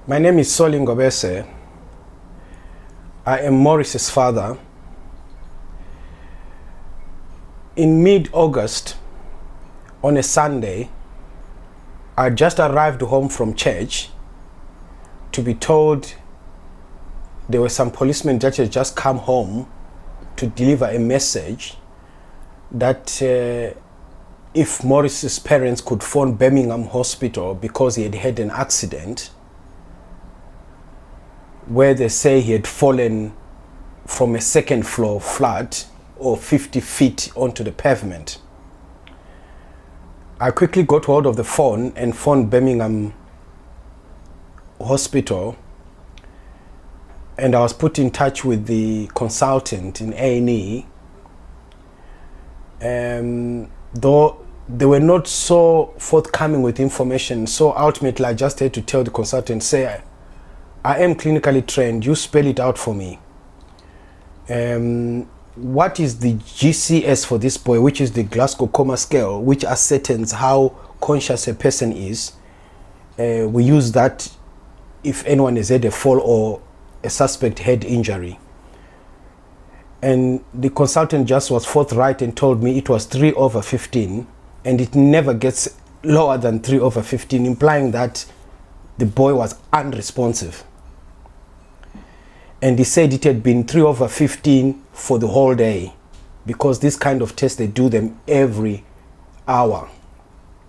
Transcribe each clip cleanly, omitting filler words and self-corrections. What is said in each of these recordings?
My name is Soli Ngobese. I am Morris's father. In mid-August, on a Sunday, I just arrived home from church to be told there were some policemen that had just come home to deliver a message that if Morris's parents could phone Birmingham Hospital because he had had an accident where they say he had fallen from a second floor flat or 50 feet onto the pavement. I quickly got hold of the phone and phoned Birmingham Hospital, and I was put in touch with the consultant in A&E. Though they were not so forthcoming with information, so ultimately I just had to tell the consultant, say, I am clinically trained, you spell it out for me. What is the GCS for this boy, which is the Glasgow Coma Scale, which ascertains how conscious a person is. We use that if anyone has had a fall or a suspect head injury. And the consultant just was forthright and told me it was 3/15, and it never gets lower than 3/15, implying that the boy was unresponsive. And he said it had been 3/15 for the whole day, because this kind of tests, they do them every hour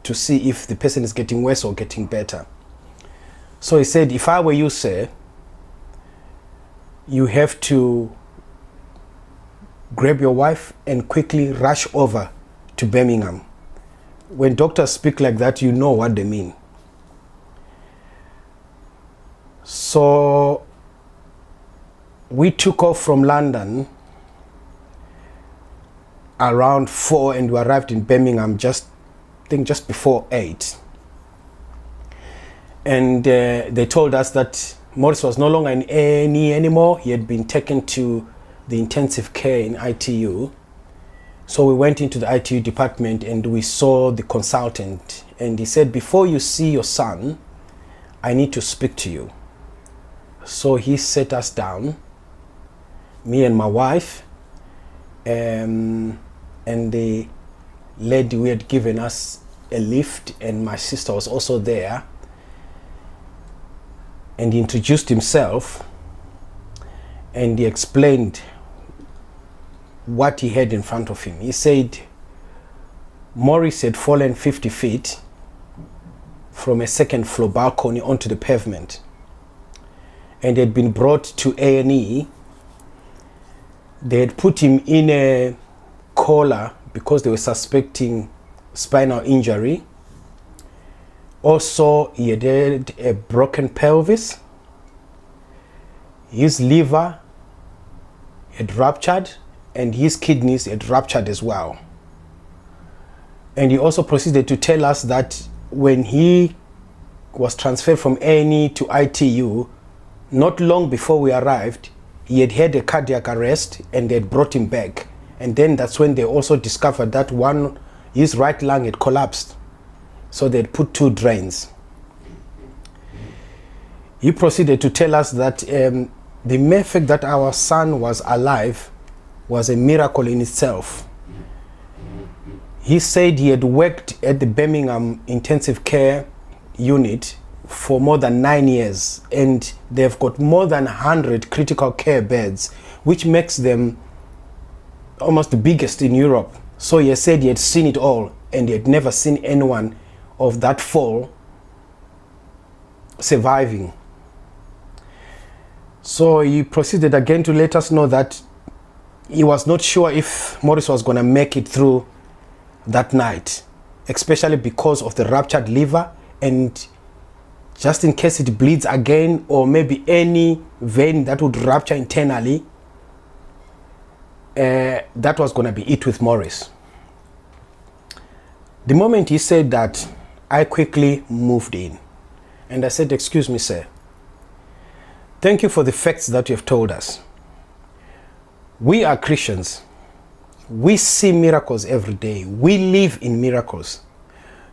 to see if the person is getting worse or getting better. So he said, if I were you, sir, you have to grab your wife and quickly rush over to Birmingham. When doctors speak like that, you know what they mean. So we took off from London around 4 and we arrived in Birmingham just before 8. And they told us that Morris was no longer in A&E anymore. He had been taken to the intensive care in ITU. So we went into the ITU department and we saw the consultant, and he said, before you see your son, I need to speak to you. So he sat us down, me and my wife, and the lady who had given us a lift, and my sister was also there. And he introduced himself and he explained what he had in front of him. He said Morris had fallen 50 feet from a second floor balcony onto the pavement and had been brought to A&E. They had put him in a collar because they were suspecting spinal injury. Also, he had a broken pelvis. His liver had ruptured and his kidneys had ruptured as well. And he also proceeded to tell us that when he was transferred from A&E to ITU, not long before we arrived, he had had a cardiac arrest and they had brought him back. And then that's when they also discovered that his right lung had collapsed. So they'd put 2 drains. He proceeded to tell us that the mere fact that our son was alive was a miracle in itself. He said he had worked at the Birmingham Intensive Care Unit for more than 9 years, and they've got more than 100 critical care beds, which makes them almost the biggest in Europe. So he said he had seen it all, and he had never seen anyone of that fall surviving. So he proceeded again to let us know that he was not sure if Morris was going to make it through that night, especially because of the ruptured liver, and just in case it bleeds again, or maybe any vein that would rupture internally, that was going to be it with Morris. The moment he said that, I quickly moved in and I said, excuse me, sir. Thank you for the facts that you have told us. We are Christians. We see miracles every day. We live in miracles.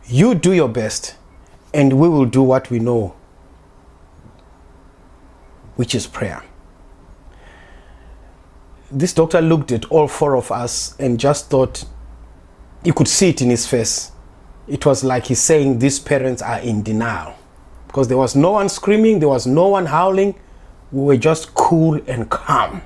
You do your best and we will do what we know which is prayer. This doctor looked at all four of us and just thought, you could see it in his face. It was like he's saying these parents are in denial, because there was no one screaming, there was no one howling. We were just cool and calm.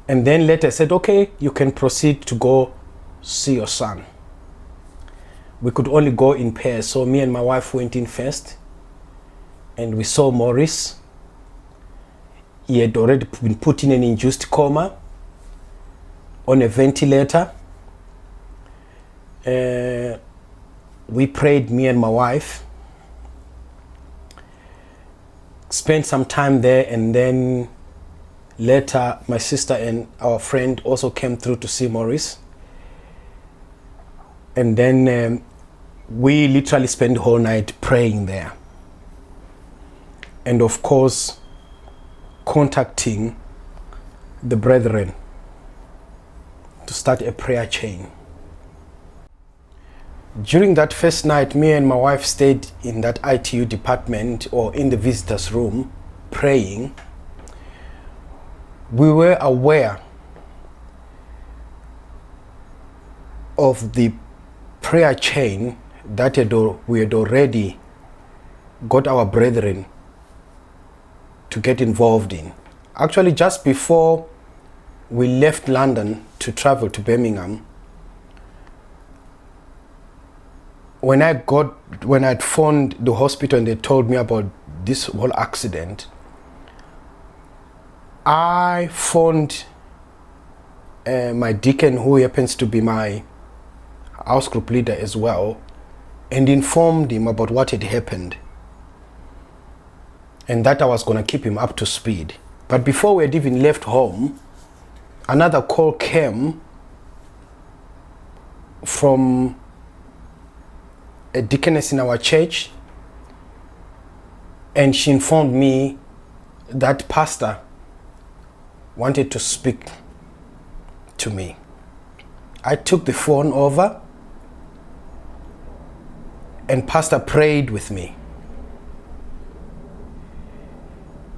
And then later said, okay, you can proceed to go see your son. We could only go in pairs, so me and my wife went in first, and we saw Maurice. He had already been put in an induced coma on a ventilator. We prayed, me and my wife, spent some time there, and then later my sister and our friend also came through to see Maurice. And then we literally spent the whole night praying there. And of course, contacting the brethren to start a prayer chain. During that first night, me and my wife stayed in that ITU department, or in the visitors room, praying. We were aware of the prayer chain that we had already got our brethren to get involved in. Actually, just before we left London to travel to Birmingham, when I'd phoned the hospital and they told me about this whole accident, I phoned my deacon, who happens to be my house group leader as well, and informed him about what had happened, and that I was going to keep him up to speed. But before we had even left home, another call came from a deaconess in our church, and she informed me that pastor wanted to speak to me. I took the phone over, and pastor prayed with me,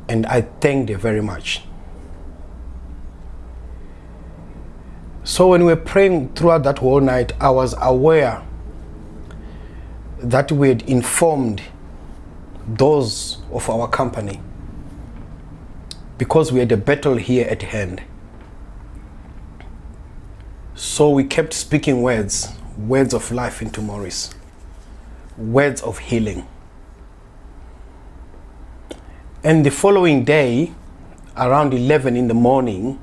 and I thanked her very much. So when we were praying throughout that whole night, I was aware that we had informed those of our company, because we had a battle here at hand. So we kept speaking words of life into Maurice, words of healing. And the following day, around 11 in the morning,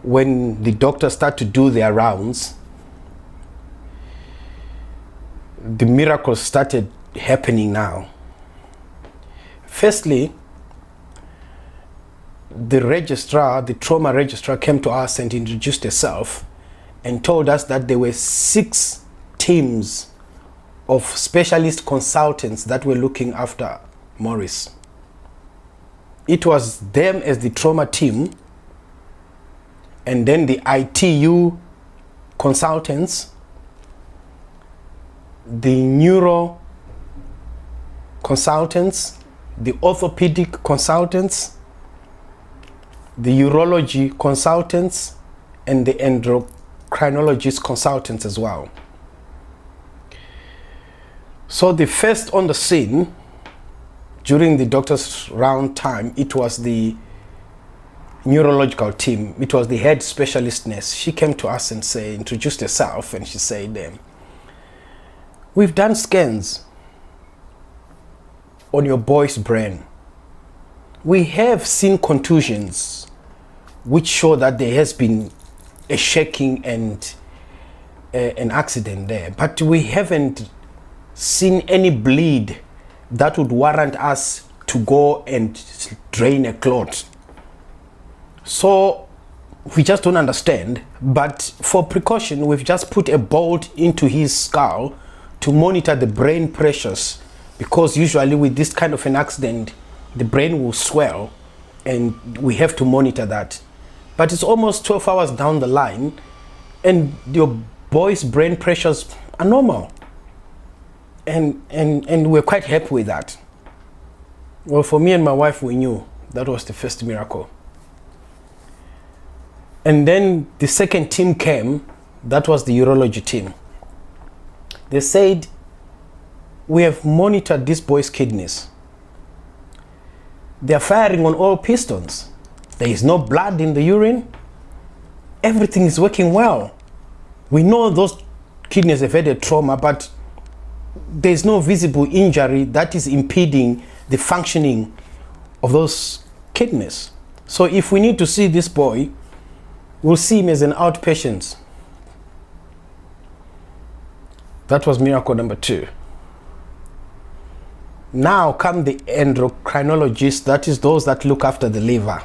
when the doctors start to do their rounds, the miracles started happening now. Firstly, the registrar, the trauma registrar, came to us and introduced herself and told us that there were 6 teams of specialist consultants that were looking after Maurice. It was them as the trauma team, and then the ITU consultants, the neuro consultants, the orthopedic consultants, the urology consultants, and the endocrinologist consultants as well. So the first on the scene during the doctor's round time, it was the neurological team. It was the head specialist nurse. She came to us and introduced herself, and she said, we've done scans on your boy's brain. We have seen contusions which show that there has been a shaking and an accident there, but we haven't seen any bleed that would warrant us to go and drain a clot. So we just don't understand, but for precaution, we've just put a bolt into his skull to monitor the brain pressures, because usually with this kind of an accident, the brain will swell and we have to monitor that. But it's almost 12 hours down the line and your boy's brain pressures are normal. And we're quite happy with that. Well, for me and my wife, we knew that was the first miracle. And then the second team came, that was the urology team. They said, we have monitored this boy's kidneys. They are firing on all pistons. There is no blood in the urine. Everything is working well. We know those kidneys have had a trauma, but there is no visible injury that is impeding the functioning of those kidneys. So if we need to see this boy, we'll see him as an outpatient. That was miracle number 2. Now come the endocrinologists, that is those that look after the liver,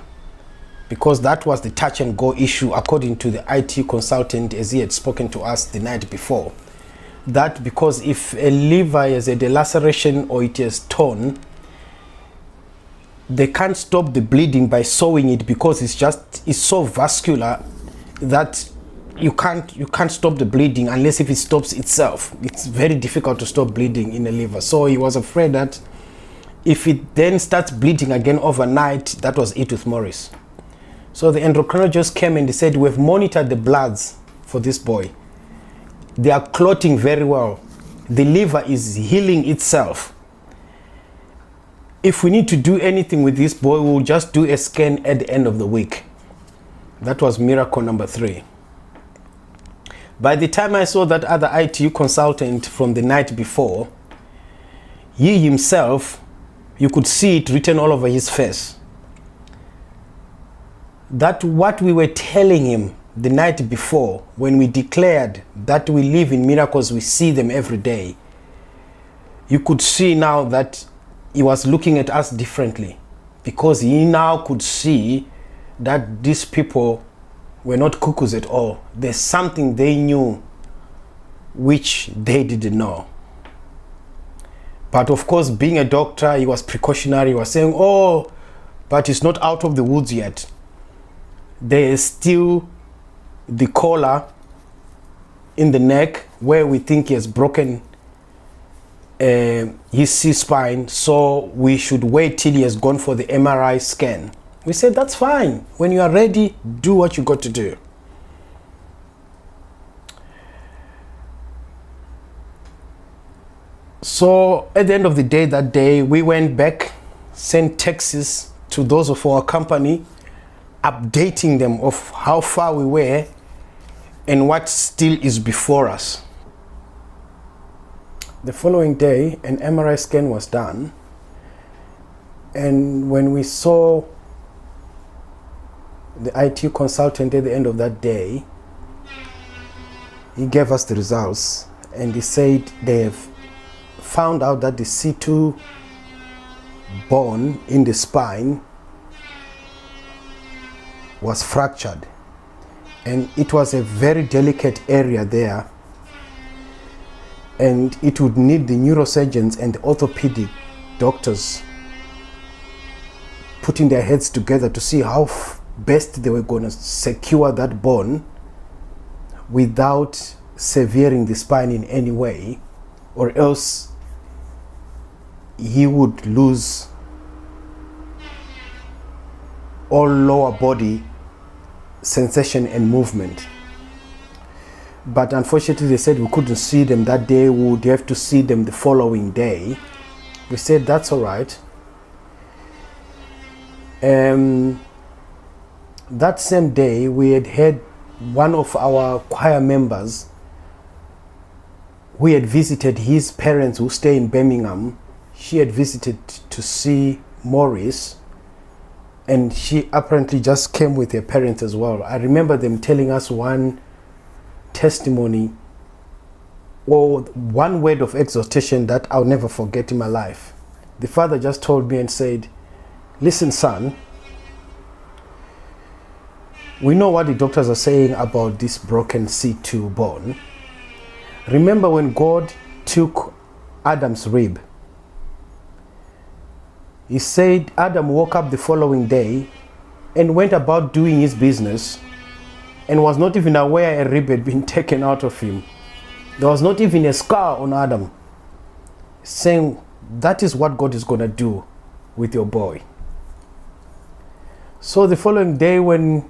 because that was the touch and go issue according to the IT consultant as he had spoken to us the night before. That because if a liver has had a laceration or it is torn, they can't stop the bleeding by sewing it, because it's so vascular that you can't stop the bleeding unless if it stops itself. It's very difficult to stop bleeding in the liver. So he was afraid that if it then starts bleeding again overnight, that was it with Morris. So the endocrinologist came and they said, we've monitored the bloods for this boy. They are clotting very well. The liver is healing itself. If we need to do anything with this boy, we'll just do a scan at the end of the week. That was miracle number 3. By the time I saw that other ITU consultant from the night before, he himself, you could see it written all over his face, that what we were telling him the night before, when we declared that we live in miracles, we see them every day, you could see now that he was looking at us differently, because he now could see that these people were not cuckoos at all. There's something they knew which they didn't know. But of course, being a doctor, he was precautionary. He was saying, oh, but it's not out of the woods yet. There is still the collar in the neck where we think he has broken his C-spine, so we should wait till he has gone for the MRI scan. We said, that's fine. When you are ready, do what you got to do. So at the end of the day, that day, we went back, sent texts to those of our company, updating them of how far we were and what still is before us. The following day, an MRI scan was done. And when we saw the IT consultant at the end of that day, he gave us the results and he said they have found out that the C2 bone in the spine was fractured, and it was a very delicate area there, and it would need the neurosurgeons and the orthopedic doctors putting their heads together to see how best they were going to secure that bone without severing the spine in any way, or else he would lose all lower body sensation and movement. But unfortunately, they said we couldn't see them that day. We would have to see them the following day. We said that's all right. That same day, we had one of our choir members who had visited his parents who stay in Birmingham. She had visited to see Morris, and she apparently just came with her parents as well. I remember them telling us one testimony or one word of exhortation that I'll never forget in my life. The father just told me and said, listen, son, we know what the doctors are saying about this broken C2 bone. Remember when God took Adam's rib? He said Adam woke up the following day and went about doing his business and was not even aware a rib had been taken out of him. There was not even a scar on Adam. saying that is what God is going to do with your boy. So the following day, when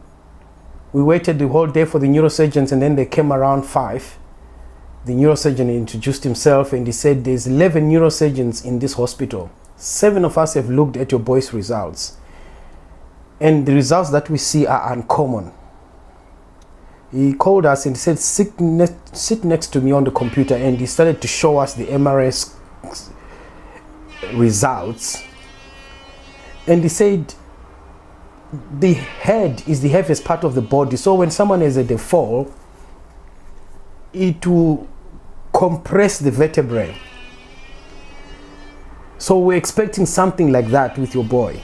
we waited the whole day for the neurosurgeons, and then they came around 5, the neurosurgeon introduced himself and he said, there's 11 neurosurgeons in this hospital. 7 of us have looked at your boy's results, and the results that we see are uncommon. He called us and said, sit next to me on the computer, and he started to show us the MRS results. And he said the head is the heaviest part of the body, so when someone has a fall, it will compress the vertebrae. So we're expecting something like that with your boy.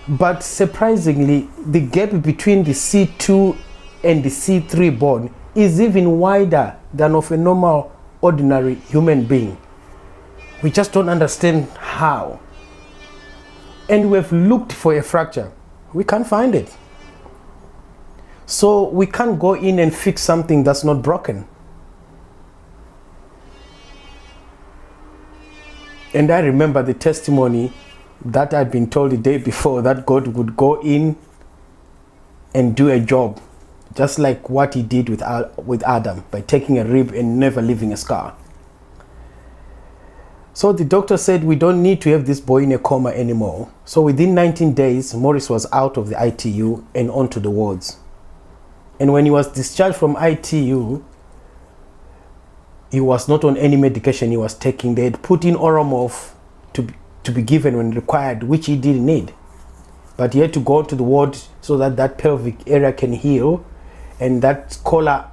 But surprisingly, the gap between the C2 and the C3 bone is even wider than of a normal, ordinary human being. We just don't understand how. And we've looked for a fracture. We can't find it. So we can't go in and fix something that's not broken. And I remember the testimony that I'd been told the day before, that God would go in and do a job, just like what he did with Adam, by taking a rib and never leaving a scar. So the doctor said, we don't need to have this boy in a coma anymore. So within 19 days, Morris was out of the ITU and onto the wards. And when he was discharged from ITU, he was not on any medication he was taking. They had put in Oromorph to be given when required, which he didn't need. But he had to go to the ward so that that pelvic area can heal. And that collar,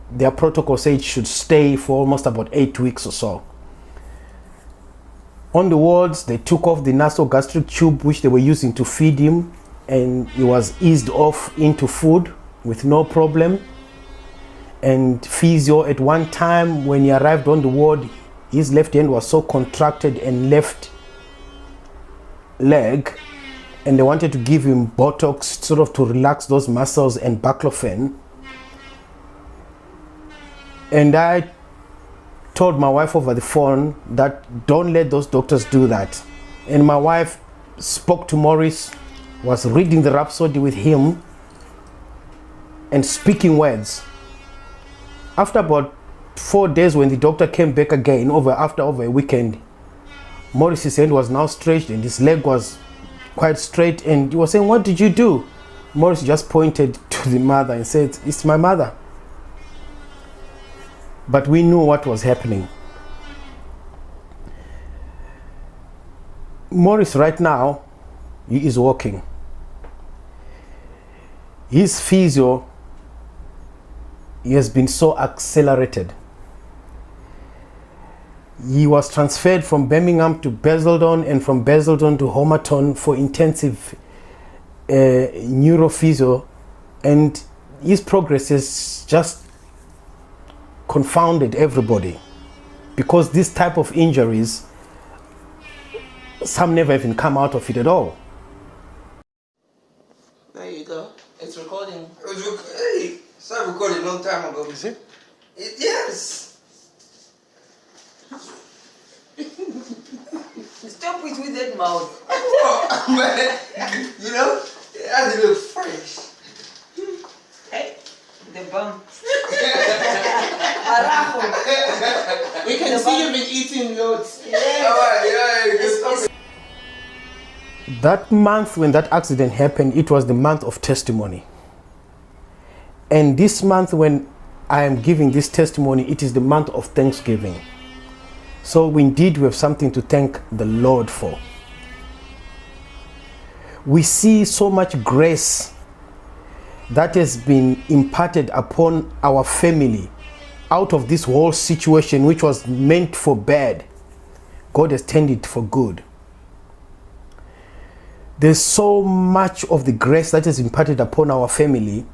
their protocol said it should stay for almost about 8 weeks or so. On the wards, they took off the nasogastric tube which they were using to feed him, and he was eased off into food with no problem. And physio, at one time when he arrived on the ward, his left hand was so contracted and left leg, and they wanted to give him Botox sort of to relax those muscles and baclofen. And I told my wife over the phone that don't let those doctors do that. And my wife spoke to Morris, was reading the Rhapsody with him and speaking words. After about 4 days, when the doctor came back again after over a weekend, Morris's hand was now stretched and his leg was quite straight, and he was saying, what did you do? Morris just pointed to the mother and said, it's my mother. But we knew what was happening. Morris right now, he is walking. His physio, he has been so accelerated. He was transferred from Birmingham to Basildon, and from Basildon to Homerton for intensive neurophysio, and his progress has just confounded everybody, because this type of injuries, some never even come out of it at all. There you go. It's recording. Hey, it started recording a long time ago. Is it? Yes. Stop it with that mouth. What, man? You know, it has to look fresh. Hey, the bum. We can see you've been eating loads. Yes. That month when that accident happened, it was the month of testimony. And this month when I am giving this testimony, it is the month of Thanksgiving. So indeed we have something to thank the Lord for. We see so much grace that has been imparted upon our family out of this whole situation, which was meant for bad. God has turned it for good. There's so much of the grace that is imparted upon our family.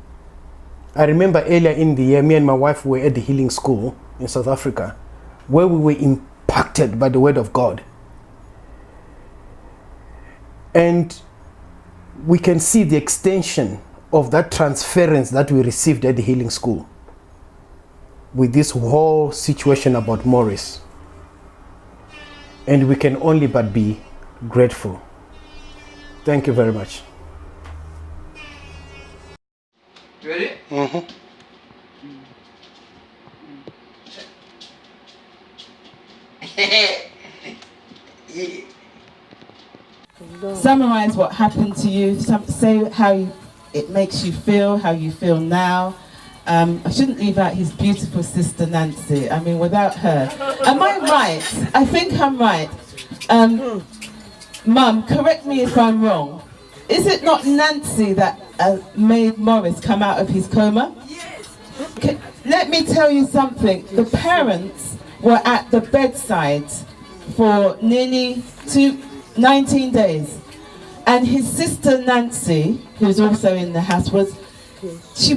I remember earlier in the year, me and my wife were at the healing school in South Africa, where we were impacted by the word of God. And we can see the extension of that transference that we received at the healing school with this whole situation about Morris. And we can only but be grateful. Thank you very much. You ready? Mm-hmm. Summarize what happened to you. Say how it makes you feel, how you feel now. I shouldn't leave out his beautiful sister Nancy. I mean, without her. Am I right? I think I'm right. Mum, correct me if I'm wrong. Is it not Nancy that made Morris come out of his coma? Yes. Let me tell you something. The parents were at the bedside for nearly 19 days. And his sister Nancy, who's also in the house, she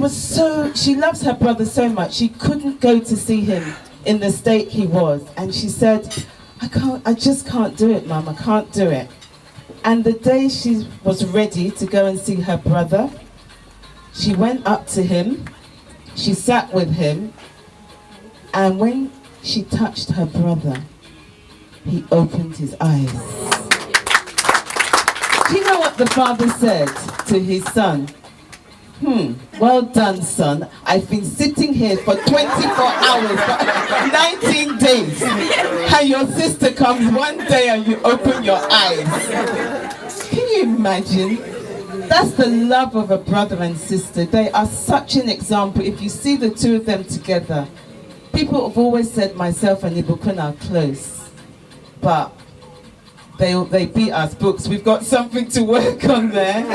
loves her brother so much, she couldn't go to see him in the state he was. And she said, I just can't do it, Mum, I can't do it. And the day she was ready to go and see her brother, she went up to him, she sat with him, and when she touched her brother, he opened his eyes. Do you know what the father said to his son? Well done, son. I've been sitting here for 24 hours, for 19 days. And your sister comes one day and you open your eyes. Can you imagine? That's the love of a brother and sister. They are such an example. If you see the two of them together, people have always said myself and Ibukun are close. But they beat us books. We've got something to work on there.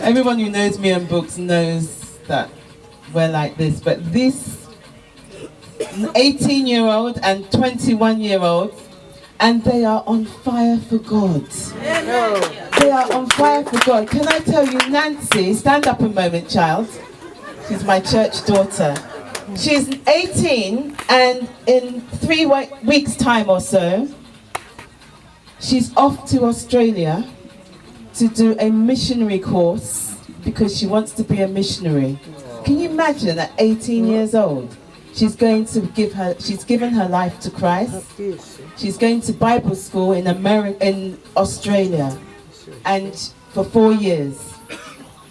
Everyone who knows me and books knows that we're like this. But this 18-year-old and 21-year-old, and they are on fire for God. They are on fire for God. Can I tell you, Nancy, stand up a moment, child. She's my church daughter. She's 18, and in 3 weeks' time or so, she's off to Australia to do a missionary course because she wants to be a missionary. Can you imagine at 18 years old? She's given her life to Christ. She's going to Bible school in Australia, and for 4 years.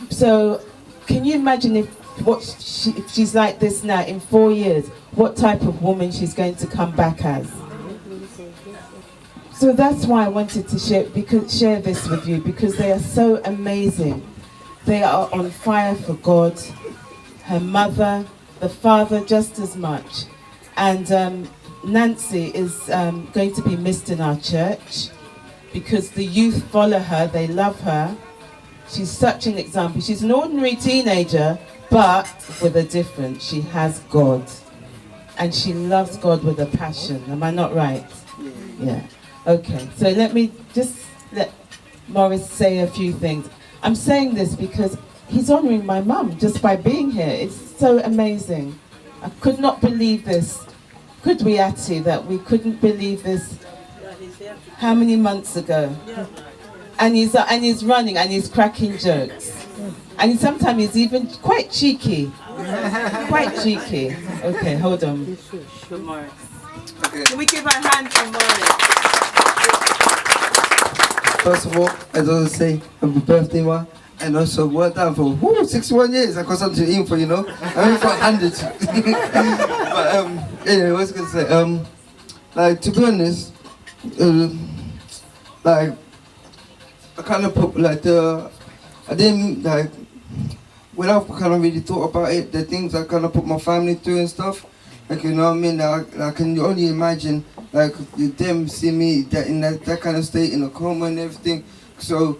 So can you imagine if she's like this now in 4 years, what type of woman she's going to come back as? So that's why I wanted to share this with you, because they are so amazing. They are on fire for God. Her mother, the father just as much. And Nancy is going to be missed in our church because the youth follow her, they love her. She's such an example. She's an ordinary teenager, but with a difference. She has God. And she loves God with a passion. Am I not right? Yeah. Okay, so let Morris say a few things. I'm saying this because he's honouring my mum just by being here. It's so amazing. I could not believe this. Could we, Ati, that we couldn't believe this how many months ago? And he's running and he's cracking jokes. And sometimes he's even quite cheeky. Quite cheeky. Okay, hold on. Morris. Okay. Can we give a hand to Morris? First of all, as I was saying, happy birthday, ma. And also, well done for 61 years. I got something to aim for, you know. I mean, for 100. But anyway, what was I gonna say? Like, to be honest, like, I kind of put I didn't like when I kind of really thought about it, the things I kind of put my family through and stuff. Like, you know what I mean? I can only imagine, like, them see me in that kind of state, in a coma and everything. So,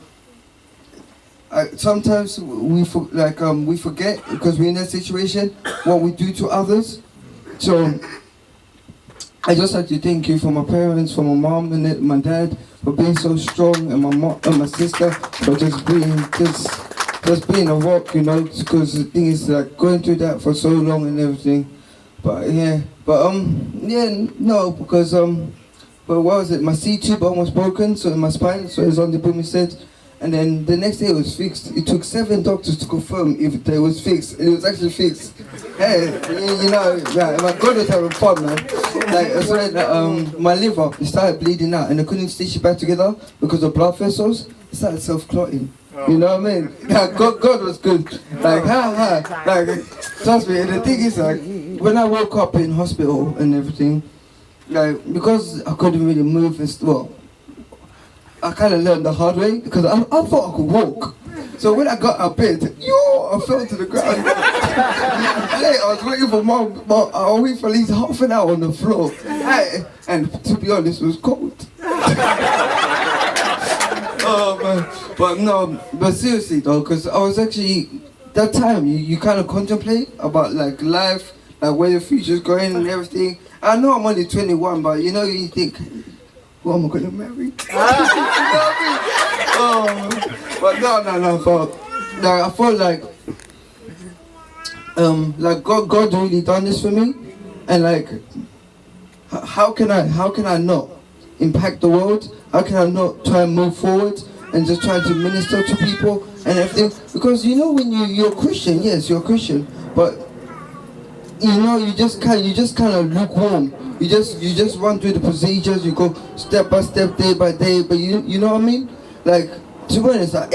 sometimes we forget, because we're in that situation, what we do to others. So, I just like to thank you for my parents, for my mom and my dad, for being so strong, and my mom and my sister for just being a rock, you know, because the thing is, like, going through that for so long and everything. But but what was it? My C tube almost broken, so in my spine, so it's on the boom said, And then the next day it was fixed. It took 7 doctors to confirm if it was fixed, and it was actually fixed. Hey, you know, yeah, my God was having fun, man. Like, I swear that my liver, it started bleeding out, and I couldn't stitch it back together because of blood vessels. It started self-clotting. You know what I mean? Yeah, God was good. Like, like, trust me. And the thing is, like, when I woke up in hospital and everything, like, because I couldn't really move I kind of learned the hard way because I thought I could walk. So when I got out of bed, I fell to the ground. I was waiting for Mom. I waited for at least half an hour on the floor. And to be honest, it was cold. Oh man, but seriously though, because I was actually, that time you kind of contemplate about like life, like where your future's going and everything. I know I'm only 21, but you know, you think, who am I going to marry? You know what I mean? But no, but I felt like God really done this for me, and like, how can I not impact the world? How can I not try and move forward and just try to minister to people and everything? Because you know, when you're a Christian, yes, you're a Christian, but you know, you just kind of lukewarm. You just run through the procedures. You go step by step, day by day. But you know what I mean? Like, to be honest, I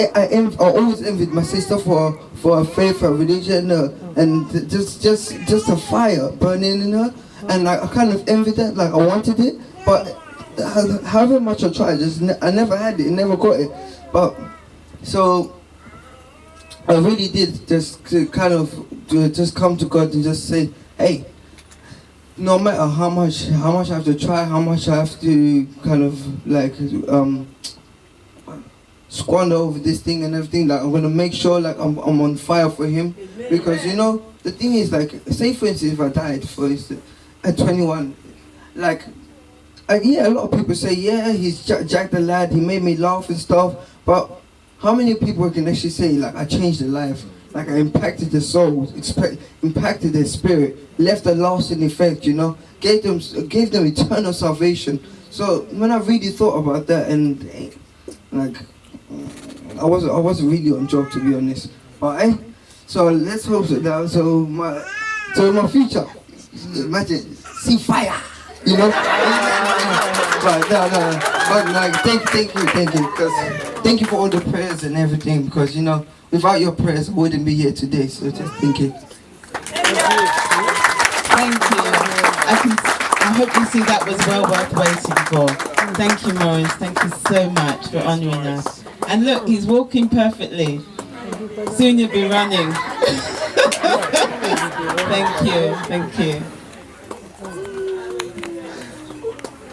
always envied my sister for her faith, her religion, and just a fire burning in her. And like, I kind of envied that. Like, I wanted it, but however much I tried, I never had it. Never got it. But so I really did just kind of just come to God and just say, hey, no matter how much I have to try, how much I have to kind of like squander over this thing and everything, like I'm gonna make sure like I'm on fire for Him. Because you know, the thing is, like, say for instance if I died for instance at 21, like, yeah, a lot of people say, yeah, he's Jack the lad, he made me laugh and stuff, but how many people can actually say, like, I changed their life, like I impacted their soul, impacted their spirit, left a lasting effect, you know, gave them eternal salvation. So when I really thought about that, and like, I wasn't really on job, to be honest. But so let's hope that so my future, imagine, see fire. You know? But no. But like, thank you. Because thank you for all the prayers and everything. Because you know, without your prayers, I wouldn't be here today. So just thank you. Thank you. I hope you see that was well worth waiting for. Thank you, Maurice. Thank you so much for honouring us. And look, he's walking perfectly. Soon you'll be running. Thank you.